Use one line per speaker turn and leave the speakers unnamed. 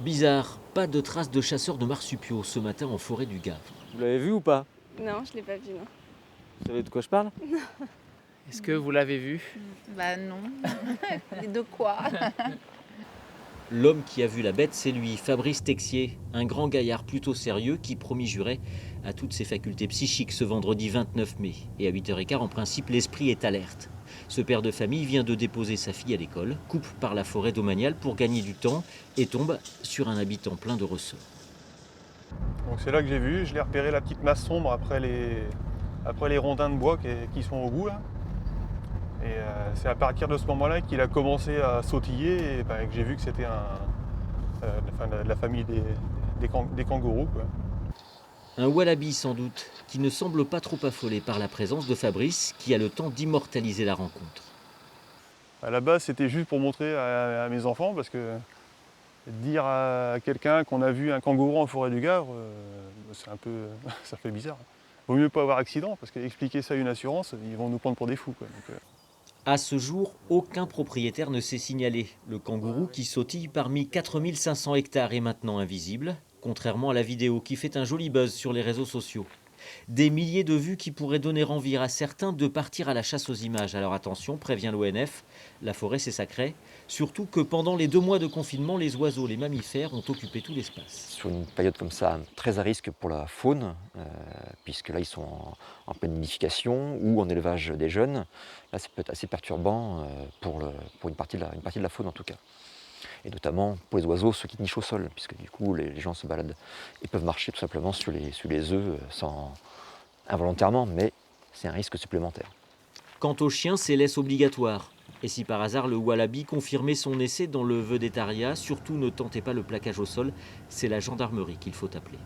Bizarre, pas de traces de chasseurs de marsupiaux ce matin en forêt du Gave.
Vous l'avez vu ou pas?
Non, je l'ai pas vu, non.
Vous savez de quoi je parle?
Est-ce que vous l'avez vu?
Bah non. Et de quoi?
L'homme qui a vu la bête, c'est lui, Fabrice Texier, un grand gaillard plutôt sérieux qui, promis juré, a toutes ses facultés psychiques ce vendredi 29 mai. Et à 8h15, en principe, l'esprit est alerte. Ce père de famille vient de déposer sa fille à l'école, coupe par la forêt domaniale pour gagner du temps et tombe sur un habitant plein de ressorts.
Donc c'est là que j'ai vu, je l'ai repéré, la petite masse sombre après les rondins de bois qui sont au bout là. Et c'est à partir de ce moment-là qu'il a commencé à sautiller et que j'ai vu que c'était de la famille des kangourous, quoi.
Un wallaby sans doute, qui ne semble pas trop affolé par la présence de Fabrice, qui a le temps d'immortaliser la rencontre.
À la base, c'était juste pour montrer à mes enfants, parce que dire à quelqu'un qu'on a vu un kangourou en forêt du Gave, c'est un peu, ça fait bizarre. Vaut mieux pas avoir accident, parce qu'expliquer ça à une assurance, ils vont nous prendre pour des fous, quoi. Donc,
À ce jour, aucun propriétaire ne s'est signalé. Le kangourou qui sautille parmi 4500 hectares est maintenant invisible, contrairement à la vidéo qui fait un joli buzz sur les réseaux sociaux. Des milliers de vues qui pourraient donner envie à certains de partir à la chasse aux images. Alors attention, prévient l'ONF, la forêt c'est sacré. Surtout que pendant les 2 mois de confinement, les oiseaux, les mammifères ont occupé tout l'espace.
Sur une période comme ça, très à risque pour la faune, puisque là ils sont en pleine nidification ou en élevage des jeunes. Là ça peut être assez perturbant pour une partie de la faune en tout cas. Et notamment pour les oiseaux, ceux qui nichent au sol, puisque du coup les gens se baladent et peuvent marcher tout simplement sur les œufs involontairement, mais c'est un risque supplémentaire.
Quant aux chiens, c'est laisse obligatoire. Et si par hasard le wallaby confirmait son essai dans le vedettariat, surtout ne tentez pas le plaquage au sol, c'est la gendarmerie qu'il faut appeler.